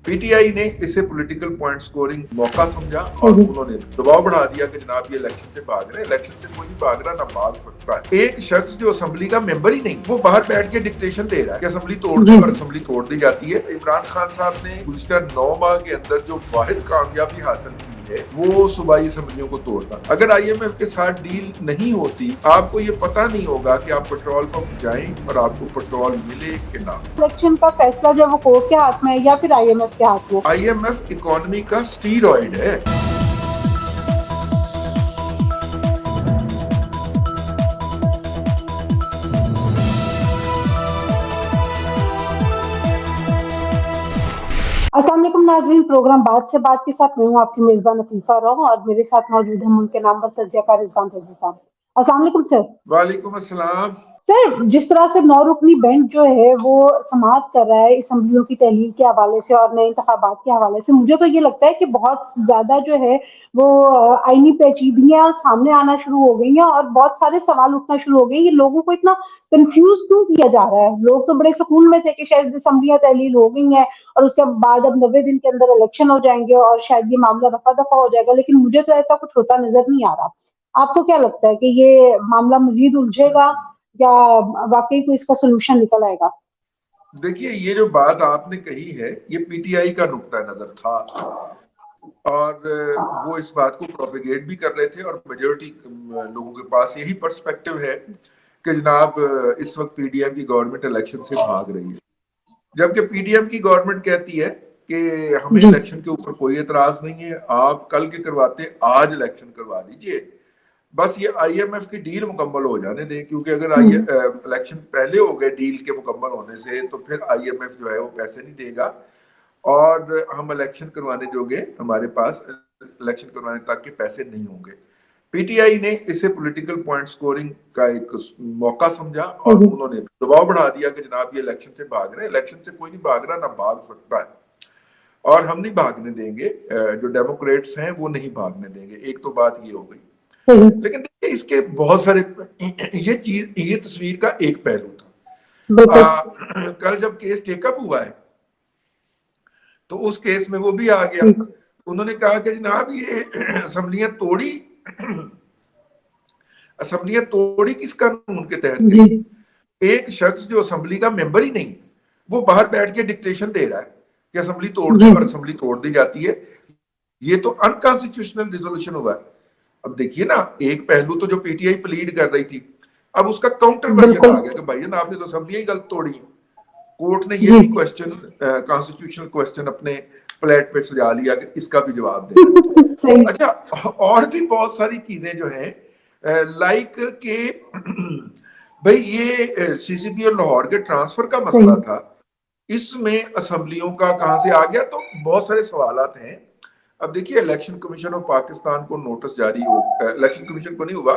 PTI ने इसे political point scoring मौका समझा और उन्होंने दबाव बढ़ा दिया कि जनाब ये इलेक्शन से भाग रहे हैं। इलेक्शन से कोई नहीं भाग रहा, ना भाग सकता है। एक शख्स जो असेंबली का मेंबर ही नहीं, वो बाहर बैठ के डिक्टेशन दे रहा है कि असेंबली तोड़ दी, और असेंबली तोड़ दी जाती है। इमरान खान साहब ने गुज़िश्ता 9 माह के अंदर जो वाहिद कामयाबी हासिल की है वो सूबाई असेंबलियों को तोड़ना। अगर आईएमएफ के साथ डील नहीं होती, आपको ये पता नहीं होगा कि आप पेट्रोल पंप जाएं और आपको पेट्रोल मिले कि ना। इलेक्शन का फैसला जो वो कोर्ट के हाथ में है या फिर आईएमएफ के हाथ में? आईएमएफ इकोनॉमी का स्टीरॉइड है। अस्सलाम वालेकुम नाज़रीन, प्रोग्राम बात से बात के साथ मैं हूँ आपकी मेजबान अफीफा रॉ और मेरे साथ मौजूद है उनके नाम पर तज्जियाकार रिजवान रज़ी साहब। अस्सलाम वालेकुम सर। वालेकुम अस्सलाम। सर, जिस तरह से 9 रुकनी बेंच जो है वो समाअत कर रहा है असम्बलियों की तहलील के हवाले से और नए इंतखाबात के हवाले से, मुझे तो ये लगता है कि बहुत ज्यादा जो है वो आईनी पेचीदगियां सामने आना शुरू हो गई हैं और बहुत सारे सवाल उठना शुरू हो गए। ये लोगों को इतना कंफ्यूज क्यों किया जा रहा है? लोग तो बड़े सुकून में थे कि शायद असम्बलियां तहलील हो गई हैं और उसके बाद अब 90 दिन के अंदर इलेक्शन हो जाएंगे और शायद ये मामला रफा दफा हो जाएगा, लेकिन मुझे तो ऐसा कुछ होता नजर नहीं आ रहा। आपको क्या लगता है कि ये मामला मजीद उलझेगा या वाकई कोई इसका सोल्यूशन निकल आएगा? देखिए, ये जो बात आपने कही है ये पीटीआई का नुक्ता नजर था और वो इस बात को प्रोपेगेट भी कर रहे थे और मेजोरिटी लोगों के पास यही पर्सपेक्टिव है कि जनाब इस वक्त पीडीएम की गवर्नमेंट इलेक्शन से भाग रही है, जबकि पीडीएम की गवर्नमेंट कहती है कि हमें इलेक्शन के ऊपर कोई एतराज नहीं है, आप कल के करवाते आज इलेक्शन करवा दीजिए, बस ये आईएमएफ की डील मुकम्मल हो जाने दें, क्योंकि अगर इलेक्शन पहले हो गए डील के मुकम्मल होने से तो फिर आईएमएफ जो है वो पैसे नहीं देगा और हम इलेक्शन करवाने जोगे हमारे पास इलेक्शन करवाने तक के पैसे नहीं होंगे। पीटीआई ने इसे पॉलिटिकल पॉइंट स्कोरिंग का एक मौका समझा और उन्होंने दबाव बढ़ा दिया कि जनाब ये इलेक्शन से भाग रहे हैं। इलेक्शन से कोई नहीं भाग रहा, ना भाग सकता है, और हम नहीं भागने देंगे, जो डेमोक्रेट्स हैं वो नहीं भागने देंगे। एक तो बात ये हो गई, लेकिन देखिए इसके बहुत सारे, ये तस्वीर का एक पहलू था। कल जब केस टेकअप हुआ है तो उस केस में वो भी आ गया। उन्होंने कहा कि जनाब ये असम्बलियां तोड़ी किस कानून के तहत गई? एक शख्स जो असेंबली का मेंबर ही नहीं, वो बाहर बैठ के डिक्टेशन दे रहा है कि असेंबली तोड़ दी, और असेंबली तोड़ दी जाती है। ये तो अनकॉन्स्टिट्यूशनल रिजोल्यूशन हुआ है। अब देखिए ना, एक पहलू तो जो पीटीआई प्लीड कर रही थी, अब उसका काउंटर वर्जन आ गया कि भाई ना आपने तो असेंबली ही गलत तोड़ी। कोर्ट ने ये भी क्वेश्चन, कॉन्स्टिट्यूशनल क्वेश्चन अपने प्लेट पे सजा लिया कि इसका भी जवाब देना। अच्छा, और भी बहुत सारी चीजें जो हैं लाइक के भाई ये सीसीपी और लाहौर के ट्रांसफर का मसला था, इसमें असेंबलियों का कहां से आ गया, तो बहुत सारे सवालात हैं। अब देखिए, इलेक्शन कमीशन ऑफ पाकिस्तान को नोटिस जारी हो, इलेक्शन कमीशन को नहीं हुआ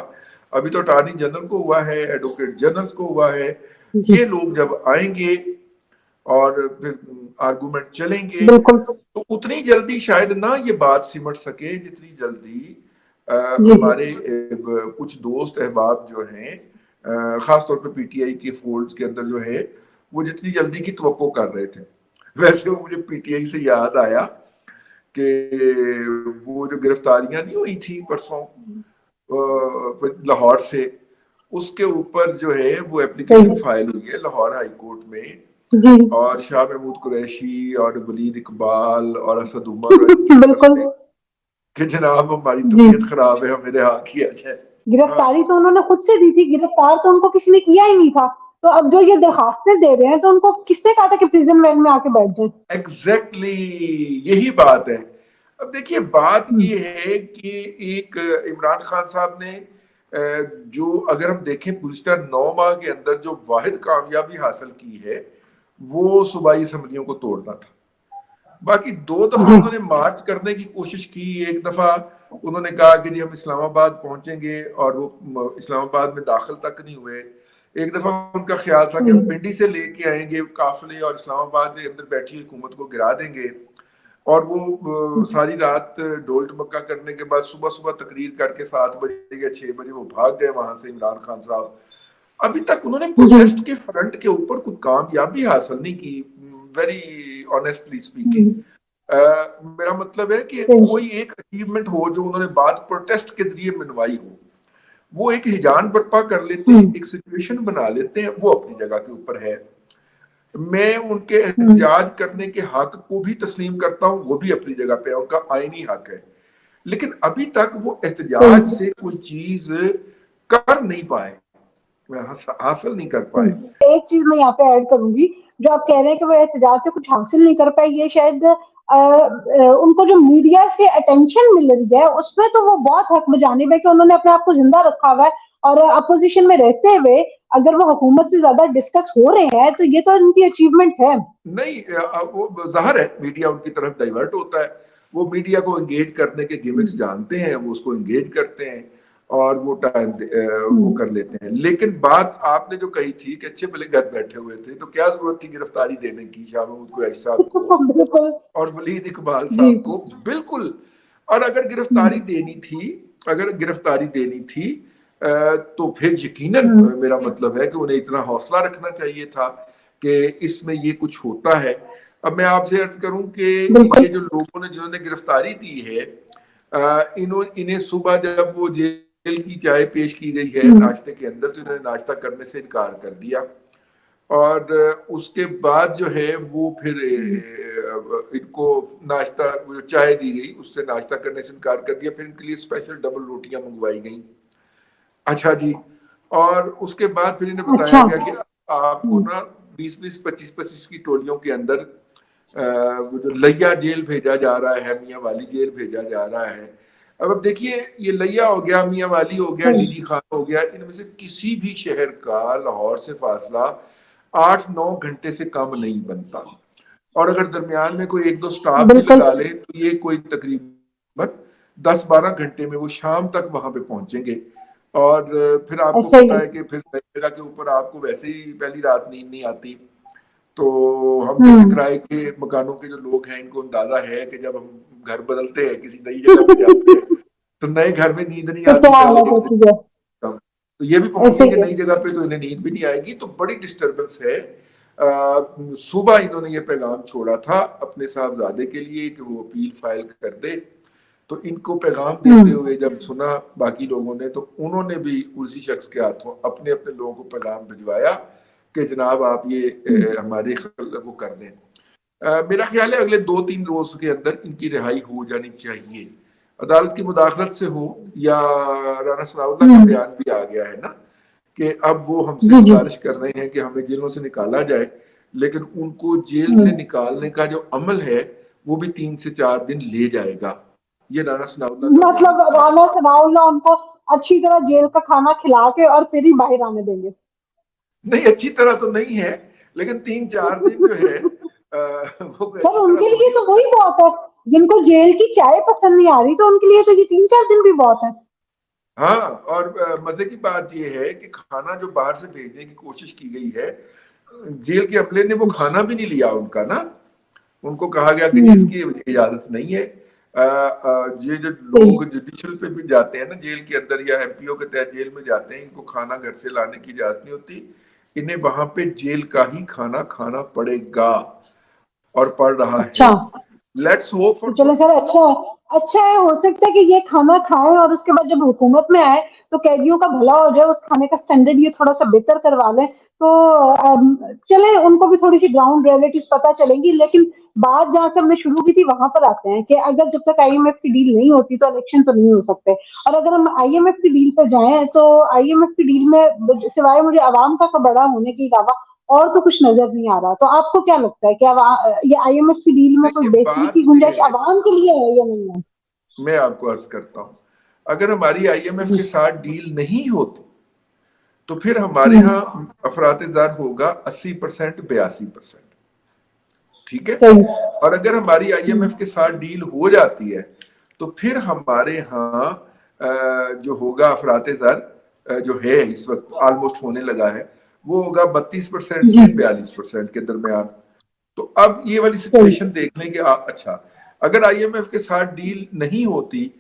अभी, तो अटॉर्नी जनरल को हुआ है, एडवोकेट जनरल को हुआ है। ये लोग जब आएंगे और फिर आर्गुमेंट चलेंगे तो उतनी जल्दी शायद ना ये बात सिमट सके जितनी जल्दी हमारे कुछ दोस्त अहबाब जो हैं, खासतौर पे पीटीआई के फोल्ड्स के अंदर जो है, वो जितनी जल्दी की तवक्को कर रहे थे। वैसे वो मुझे पीटीआई से याद आया कि वो जो गिरफ्तारियां नहीं हुई थी परसों लाहौर से, उसके ऊपर जो है वो एप्लीकेशन फाइल हुई है लाहौर हाई कोर्ट में, और शाह महमूद कुरैशी और वलीद इकबाल और असद उमर कि जनाब हमारी तबीयत खराब है, हमें रिहा किया जाए। गिरफ्तारी तो उन्होंने खुद से दी थी, गिरफ्तार तो उनको किसी ने किया ही नहीं था। तो अब जो ये दरखास्तें दे रहे हैं तो उनको किसने कहा था कि प्रिजन वैन में आके बैठ जाए? एग्जैक्टली यही बात है। अब देखिए, बात ये है कि एक इमरान खान साहब ने जो, अगर हम देखें गुज़िश्ता 9 माह के अंदर जो वाहिद कामयाबी हासिल की है वो सूबाई असम्बलियों को तोड़ना था। बाकी 2 दफा उन्होंने मार्च करने की कोशिश की। एक दफा उन्होंने कहा कि जी हम इस्लामाबाद पहुंचेंगे, और वो इस्लामाबाद में दाखिल तक नहीं हुए। एक दफा उनका ख्याल था कि हम पिंडी से लेके आएंगे काफिले और इस्लामाबाद के अंदर बैठी हुकूमत को गिरा देंगे, और वो सारी रात डोल डमक्का करने के बाद सुबह सुबह तकरीर करके 7 बजे या 6 बजे वो भाग गए वहां से इमरान खान साहब। अभी तक उन्होंने प्रोटेस्ट के फ्रंट के ऊपर कोई कामयाबी हासिल नहीं की, वेरी ऑनेस्टली स्पीकिंग। मेरा मतलब है कि कोई एक अचीवमेंट हो जो उन्होंने बात प्रोटेस्ट के जरिए मनवाई हो, वो एक हिजान बर्पा कर लेते हैं, एक सिचुएशन बना लेते हैं, वो अपनी जगह के ऊपर है। मैं उनके एहतजाज करने के हक को भी तस्लीम करता हूँ, वो भी अपनी जगह पे है, उनका आईनी हक है। लेकिन अभी तक वो एहतजाज से कोई चीज कर नहीं पाए, हासिल नहीं कर पाए। एक चीज मैं यहाँ पे ऐड करूंगी, जो आप कह रहे हैं कि वो एहतजाज से कुछ हासिल नहीं कर पाए, ये शायद उनको जो मीडिया से अटेंशन मिल रही है उसमें तो वो बहुत हक बजानिब है कि उन्होंने अपने आप को जिंदा रखा हुआ है, और अपोजिशन में रहते हुए अगर वो हुकूमत से ज्यादा डिस्कस हो रहे हैं तो ये तो उनकी अचीवमेंट है। नहीं, वो जाहिर है मीडिया उनकी तरफ डाइवर्ट होता है, वो मीडिया को एंगेज करने के गिमिक्स जानते हैं, वो उसको एंगेज करते हैं और वो टाइम वो कर लेते हैं। लेकिन बात आपने जो कही थी कि अच्छे भले घर बैठे हुए थे, तो क्या जरूरत थी गिरफ्तारी देने की शाह महमूद कुरैशी साहब को और वलीद इकबाल साहब को? बिल्कुल। और अगर गिरफ्तारी देनी थी, अगर गिरफ्तारी देनी थी तो फिर यकीनन मेरा मतलब है कि उन्हें इतना हौसला रखना चाहिए था कि इसमें ये कुछ होता है। अब मैं आपसे अर्ज करूं कि ये जो लोगों ने जिन्होंने गिरफ्तारी दी है, इन्हें सुबह जब वो जेल की चाय पेश की गई है नाश्ते के अंदर, तो इन्होंने नाश्ता करने से इनकार कर दिया, और उसके बाद जो है वो फिर इनको नाश्ता, जो चाय दी गई उससे नाश्ता करने से इनकार कर दिया, फिर इनके लिए स्पेशल डबल रोटियां मंगवाई गई। अच्छा जी। और उसके बाद फिर इन्हें बताया गया कि आपको ना 20-20, 25-25 की टोलियों के अंदर जो लिया जेल भेजा जा रहा है, मियां वाली जेल भेजा जा रहा है। अब देखिए, ये लिया हो गया, मियां वाली हो गया, डीडी खान हो गया, इनमें से किसी भी शहर का लाहौर से फासला 8-9 घंटे से कम नहीं बनता, और अगर दरमियान में कोई 1-2 स्टॉप भी लगा ले तो ये कोई तकरीबन 10-12 घंटे में वो शाम तक वहां पे पहुंचेंगे। और फिर आपको पता है कि फिर जगह के ऊपर आपको वैसे ही पहली रात नींद नहीं आती, तो हम जैसे किराए के मकानों के जो लोग हैं, इनको अंदाजा है कि जब हम घर बदलते हैं, किसी नई जगह पे जाते हैं, तो नए घर में नींद नहीं आती पहले एक दिन, तो ये भी पहुंचेंगे नई जगह पे तो इन्हें नींद भी नहीं आएगी, तो बड़ी डिस्टरबेंस है। सुबह इन्होंने ये पैगाम छोड़ा था अपने साहबजादे के लिए कि वो अपील फाइल कर दे, तो इनको पैगाम देते हुए जब सुना बाकी लोगों ने, तो उन्होंने भी उसी शख्स के हाथों अपने अपने लोगों को पैगाम भिजवाया कि जनाब आप ये हमारे वो कर दें। मेरा ख्याल है अगले 2-3 रोज के अंदर इनकी रिहाई हो जानी चाहिए, अदालत की मुदाखलत से हो, या राना सनाउल्लाह का बयान भी आ गया है ना कि अब वो हमसे गुजारिश कर रहे हैं कि हमें जेलों से निकाला जाए, लेकिन उनको जेल से निकालने का जो अमल है वो भी 3 से 4 दिन ले जाएगा। ये राना सनाउल्लाह का मतलब राना सनाउल्लाह उनको अच्छी तरह जेल का खाना खिला के और फिर ही बाहर आने देंगे? नहीं, अच्छी तरह तो नहीं है, लेकिन 3-4 दिन जो है वो सर अच्छी उनके तरह लिए तो वही बहुत है, जिनको जेल की चाय पसंद नहीं आ रही तो उनके लिए तो ये 3-4 दिन भी बहुत है। हाँ, और मजे की बात यह है कि खाना जो बाहर से भेजने की कोशिश की गई है, जेल के अमले ने वो खाना भी नहीं लिया उनका ना, उनको कहा गया कि इसकी इजाजत नहीं है। ये जो लोग जुडिशल पे भी जाते हैं ना जेल के अंदर, या एमपीओ के तहत जेल में जाते हैं, इनको खाना घर से लाने की इजाजत नहीं होती, इन्हें वहां पे जेल का ही खाना खाना पड़ेगा और पड़ रहा है। लेट्स होप फॉर चलो सर, अच्छा है, हो सकता है कि ये खाना खाएं और उसके बाद जब हुकूमत में आए तो कैदियों का भला हो जाए, उस खाने का स्टैंडर्ड ये थोड़ा सा बेहतर करवा लें, तो चले उनको भी थोड़ी सी ग्राउंड रियलिटीज पता चलेंगी। लेकिन बात जहां से हमने शुरू की थी वहां पर आते हैं कि अगर जब तक आईएमएफ की डील नहीं होती तो इलेक्शन तो नहीं हो सकते, और अगर हम आईएमएफ की डील पर जाएं तो आईएमएफ की डील में सिवाय मुझे आवाम का तो बड़ा होने के अलावा और तो कुछ नजर नहीं आ रहा। तो आपको क्या लगता है कि ये आईएमएफ की डील में कोई बेहतरी की गुंजाइश आवाम के लिए है या नहीं है? मैं आपको अर्ज करता हूं, अगर हमारी आईएमएफ के साथ डील नहीं होती तो फिर हमारे यहाँ अफरात-ए-ज़र होगा 80%, 82%, ठीक है। और अगर हमारी आईएमएफ के साथ डील हो जाती है तो फिर हमारे यहाँ जो होगा अफरात-ए-ज़र जो है इस वक्त ऑलमोस्ट होने लगा है, वो होगा 32% से 42% के दरमियान। तो अब ये वाली सिचुएशन देख लें कि अच्छा, अगर आईएमएफ के साथ डील नहीं होती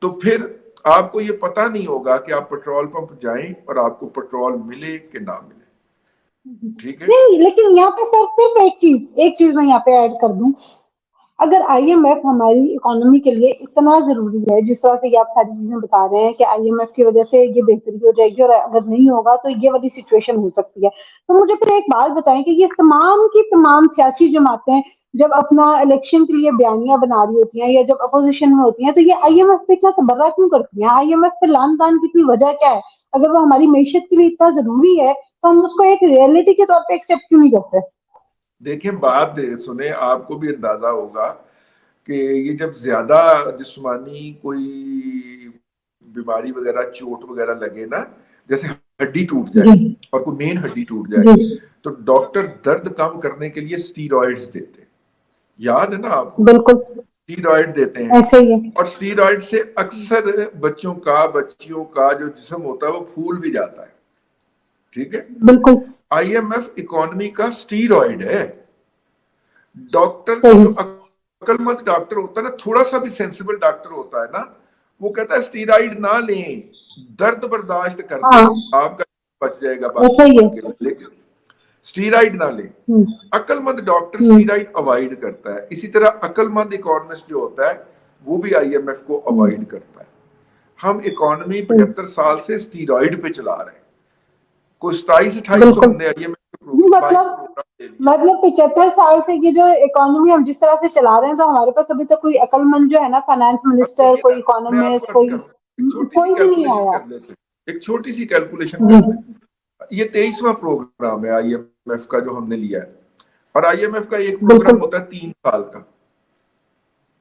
तो फिर आपको ये पता नहीं होगा कि आप पेट्रोल पंप जाएं और आपको पेट्रोल मिले कि ना मिले, ठीक है। नहीं, लेकिन यहाँ पे सर सिर्फ एक चीज मैं यहाँ पे ऐड कर दूं, अगर आईएमएफ हमारी इकोनॉमी के लिए इतना जरूरी है, जिस तरह से ये आप सारी चीजें बता रहे हैं कि आईएमएफ की वजह से ये बेहतरी हो जाएगी और अगर नहीं होगा तो ये वाली सिचुएशन हो सकती है, तो मुझे फिर एक बात बताएं कि ये तमाम की तमाम सियासी जमातें जब अपना इलेक्शन के लिए बयानियां बना रही होती हैं या जब अपोजिशन में होती हैं, तो ये आईएमएफ पे इतना तबर्रा क्यों करती हैं? आईएमएफ पे लान तान की इतनी वजह क्या है? अगर वो हमारी मैशत के लिए इतना जरूरी है तो हम उसको एक रियलिटी के तौर पर एक्सेप्ट क्यों नहीं करते? देखिए, बात सुने, आपको भी अंदाजा होगा कि ये जब ज्यादा जिस्मानी कोई बीमारी वगैरह, चोट वगैरह लगे ना, जैसे हड्डी टूट जाए और कोई मेन हड्डी टूट जाए, तो डॉक्टर दर्द कम करने के लिए स्टीरॉइड्स देते हैं। याद है ना आपको? बिल्कुल, स्टीरॉइड देते हैं। ऐसे ही है। और स्टीरॉइड से अक्सर बच्चियों का जो जिस्म होता है वो फूल भी जाता है। ठीक है, बिल्कुल। आईएमएफ इकोनॉमी का स्टीरॉइड है। डॉक्टर जो अक्लमंद डॉक्टर होता है ना, थोड़ा सा भी सेंसिबल डॉक्टर होता है ना, वो कहता है स्टीरॉइड ना लें, दर्द बर्दाश्त कर लें, आपका बच जाएगा बाकी, लेकिन स्टीरॉइड ना लें। अक्लमंद डॉक्टर स्टीरॉइड अवॉइड करता है। इसी तरह अक्लमंद इकोनॉमिस्ट जो होता है वो भी आईएमएफ को अवॉइड करता है। हम इकोनॉमी 75 साल से स्टीरॉइड पे चला रहे हैं। कोई 27-28 तो हमने आईएमएफ मतलब 75 साल से ये जो इकोनॉमी हम जिस तरह से चला रहे हैं, तो हमारे पास अभी तक कोई अक्लमंद जो है ना, फाइनेंस मिनिस्टर, कोई इकोनॉमिस्ट, कोई भी नहीं आया। एक छोटी सी कैलकुलेशन कर लें। ये 23वां प्रोग्राम है आईएमएफ का जो हमने लिया है, और आईएमएफ का एक प्रोग्राम होता है 3 साल का।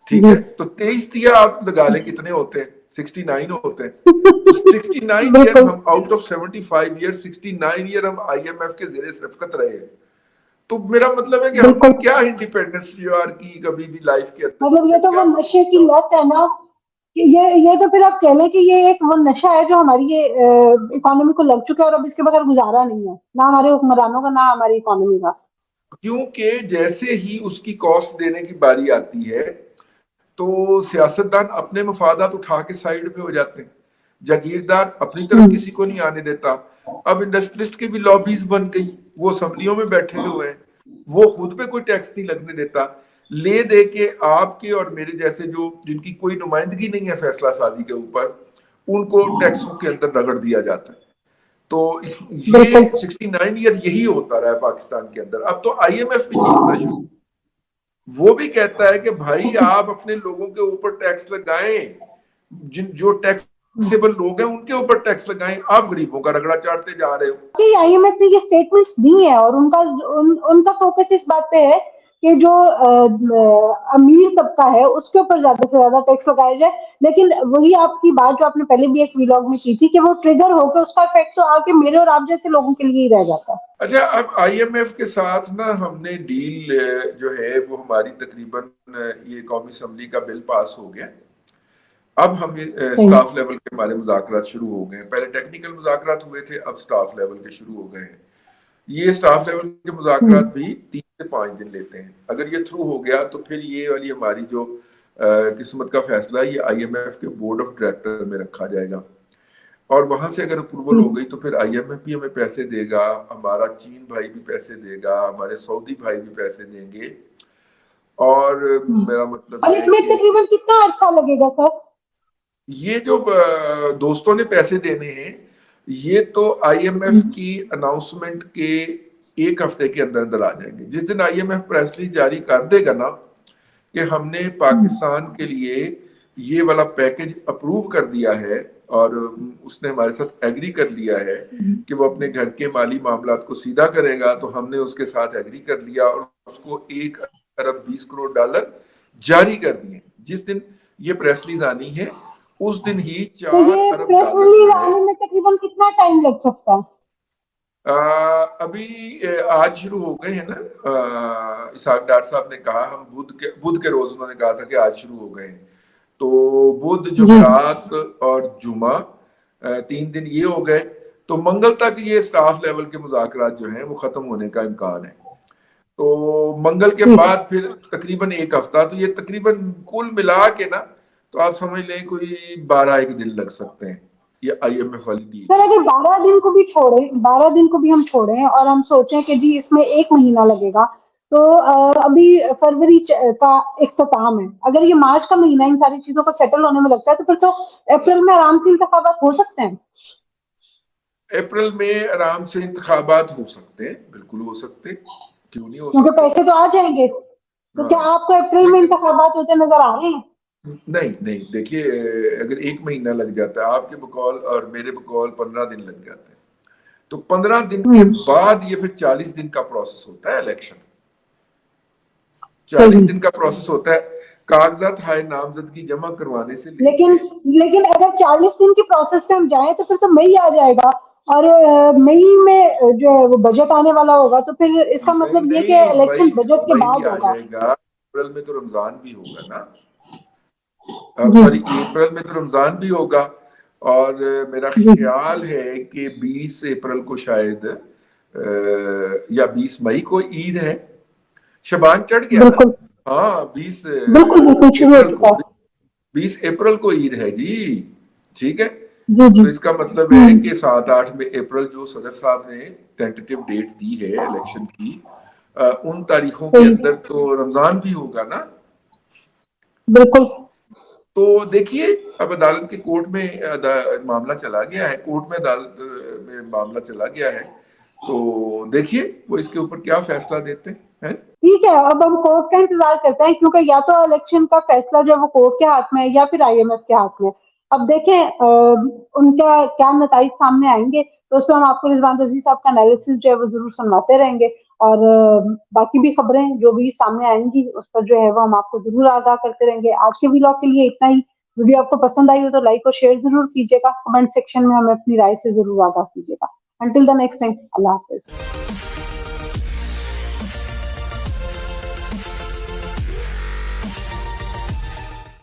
ठीक है, तो 23 दिया आप लगा लें कितने होते हैं, 69 होते हैं। तो 69 ईयर हम आउट ऑफ 75 ईयर, 69 ईयर हम आईएमएफ के ज़ेरे रफ़्क़त रहे हैं। तो मेरा मतलब है कि हमने क्या इंडिपेंडेंस यार की कभी भी लाइफ के अंदर। मतलब ये तो वो नशे की लत है ना, ये तो फिर आप कह लें कि ये एक वो नशा है जो हमारी ये इकोनॉमी को लग चुका है, और अब इसके बगैर गुजारा नहीं है, ना हमारे हुक्मरानों का, ना हमारी इकोनॉमी का। क्योंकि जैसे ही उसकी कॉस्ट देने की बारी आती है तो सियासतदान अपने मफादात उठा के साइड पे हो जाते हैं। जागीरदार अपनी तरफ किसी को नहीं आने देता। अब इंडस्ट्रियलिस्ट की भी लॉबीज बन गई, वो असेंबलियों में बैठे हुए हैं, वो खुद पे कोई टैक्स नहीं लगने देता। ले दे के आपके और मेरे जैसे जो जिनकी कोई नुमाइंदगी नहीं है फैसला साजी के ऊपर, उनको टैक्सों के अंदर रगड़ दिया जाता है। तो ये 69 ईयर यही होता रहा है पाकिस्तान के अंदर। अब तो आईएमएफ भी जीतना शुरू, वो भी कहता है कि भाई आप अपने लोगों के ऊपर टैक्स लगाएं, जो टैक्सेबल लोग हैं उनके ऊपर टैक्स लगाएं, आप गरीबों का रगड़ा चाटते जा रहे हो। आईएमएफ ने ये स्टेटमेंट्स दी है और उनका फोकस इस बात पे है कि जो अमीर तबका है उसके ऊपर ज्यादा से ज्यादा टैक्स लगाया जाए, लेकिन वही आपकी बात जो आपने पहले भी एक व्लॉग में की थी कि वो ट्रिगर होकर उसका इफेक्ट तो आके मेरे और आप जैसे लोगों के लिए ही रह जाता है। अच्छा, अब आईएमएफ के साथ ना हमने डील जो है वो हमारी तकरीबन ये कौमी असम्बली का बिल पास हो गया। अब हम स्टाफ लेवल के हमारे मुज़ाकरात शुरू हो गए। पहले टेक्निकल मुज़ाकरात हुए थे, अब स्टाफ लेवल के शुरू हो गए हैं। ये स्टाफ लेवल के मुज़ाकरात भी 3 से 5 दिन लेते हैं। अगर ये थ्रू हो गया तो फिर ये वाली हमारी जो किस्मत का फैसला है ये आईएमएफ के बोर्ड ऑफ डायरेक्टर में रखा जाएगा, और वहां से अगर अप्रूवल हो गई तो फिर आईएमएफ भी हमें पैसे देगा, हमारा चीन भाई भी पैसे देगा, हमारे सऊदी भाई भी पैसे देंगे। और मेरा मतलब है इसमें तकरीबन कितना अर्सा लगेगा सर? ये जो दोस्तों ने पैसे देने हैं ये तो आईएमएफ की अनाउंसमेंट के 1 हफ्ते के अंदर अंदर आ जाएंगे। जिस दिन आईएमएफ प्रेस रिलीज जारी कर देगा ना कि हमने पाकिस्तान के लिए ये वाला पैकेज अप्रूव कर दिया है और उसने हमारे साथ एग्री कर लिया है कि वो अपने घर के माली मामलात को सीधा करेगा, तो हमने उसके साथ एग्री कर लिया और उसको 1 अरब 20 करोड़ डॉलर जारी कर दिए। जिस दिन ये प्रेस रिलीज आनी है उस दिन ही 4 अरब डॉलर में तकरीबन कितना टाइम लग सकता है? अभी आज शुरू हो गए हैं ना। इसाक डार साहब ने कहा, हम बुध के रोज उन्होंने कहा था कि आज शुरू हो गए हैं, तो बुध, जुमेरात और जुमा 3 दिन ये हो गए, तो मंगल तक ये स्टाफ लेवल के मुज़ाकरात जो हैं वो खत्म होने का इम्कान है। तो मंगल के बाद फिर तकरीबन 1 हफ्ता, तो ये तकरीबन कुल मिला के ना तो आप समझ लें कोई 12-1 दिन लग सकते हैं ये आईएमएफ वाली डील। सर अगर 12 दिन को भी हम छोड़ें और हम सोचें कि जी इसमें 1 महीना लगेगा, तो अभी फरवरी का इख्तिताम है, अगर ये मार्च का महीना इन सारी चीजों को सेटल होने में लगता है तो फिर तो अप्रैल में आराम से इंतखाबात हो सकते हैं। अप्रैल में आराम से इंतखाबात हो सकते हैं, बिल्कुल हो सकते, क्यों नहीं हो क्योंकि सकते। पैसे तो आ जाएंगे। तो क्या हाँ, आपको अप्रैल में लेकिन इंतखाबात होते नजर आ रहे हैं? नहीं नहीं, देखिए अगर 1 महीना लग जाता है आपके बकौल और मेरे बकौल 15 दिन लग जाते हैं, तो 15 दिन के हम्म। बाद ये फिर 40 दिन का प्रोसेस होता है इलेक्शन। चालीस सही। दिन का प्रोसेस होता है कागजात हाय नामजदगी जमा करवाने से लेकिन लेके। लेकिन अगर 40 दिन की प्रोसेस पे हम जाएं तो फिर तो मई आ जाएगा, और मई में जो है वो बजट आने वाला होगा, तो फिर इसका नहीं मतलब ये कि नहीं, इलेक्शन मई बजट के मई भी बाद आ होगा। जाएगा, अप्रैल में तो रमजान भी होगा ना। जी। सॉरी, अप्रैल में तो रमजान भी होगा। और मेरा जी। ख्याल है कि 20 अप्रैल को शायद या 20 मई को ईद है। शबान चढ़ गया ना। बिल्कुल हाँ, 20 बिल्कुल बिल्कुल शुरू हो अप्रैल चुका को, है। 20 अप्रैल को ईद है जी। ठीक है। जी जी। तो इसका मतलब है कि 7-8 अप्रैल जो सदर साहब ने टेंटेटिव डेट दी है इलेक्शन की, उन तारीखों के सही। अंदर तो रमजान भी होगा ना। बिल्कुल। तो देखिए, अब अदालत के कोर्ट में मामला चला गया है, कोर्ट में अदालत में मामला चला गया है। तो देखिए वो इसके ऊपर क्या फैसला देते हैं। ठीक है, अब हम कोर्ट का इंतजार करते हैं, क्योंकि या तो इलेक्शन का फैसला जो है वो कोर्ट के हाथ में है या फिर आईएमएफ के हाथ में। अब देखें उनका क्या नताइज सामने आएंगे, तो उस पर हम आपको रिजवान रजीक साहब का एनालिसिस जो है वो जरूर सुनवाते रहेंगे। और बाकी भी खबरें जो भी सामने आएंगी उस पर जो है वो हम आपको जरूर आगाह करते रहेंगे। आज के व्लॉग के लिए इतना ही। वीडियो आपको पसंद आई हो तो लाइक और शेयर जरूर कीजिएगा, कमेंट सेक्शन में हमें अपनी राय से जरूर आगाह कीजिएगा। Until the next time, Allah Hafiz.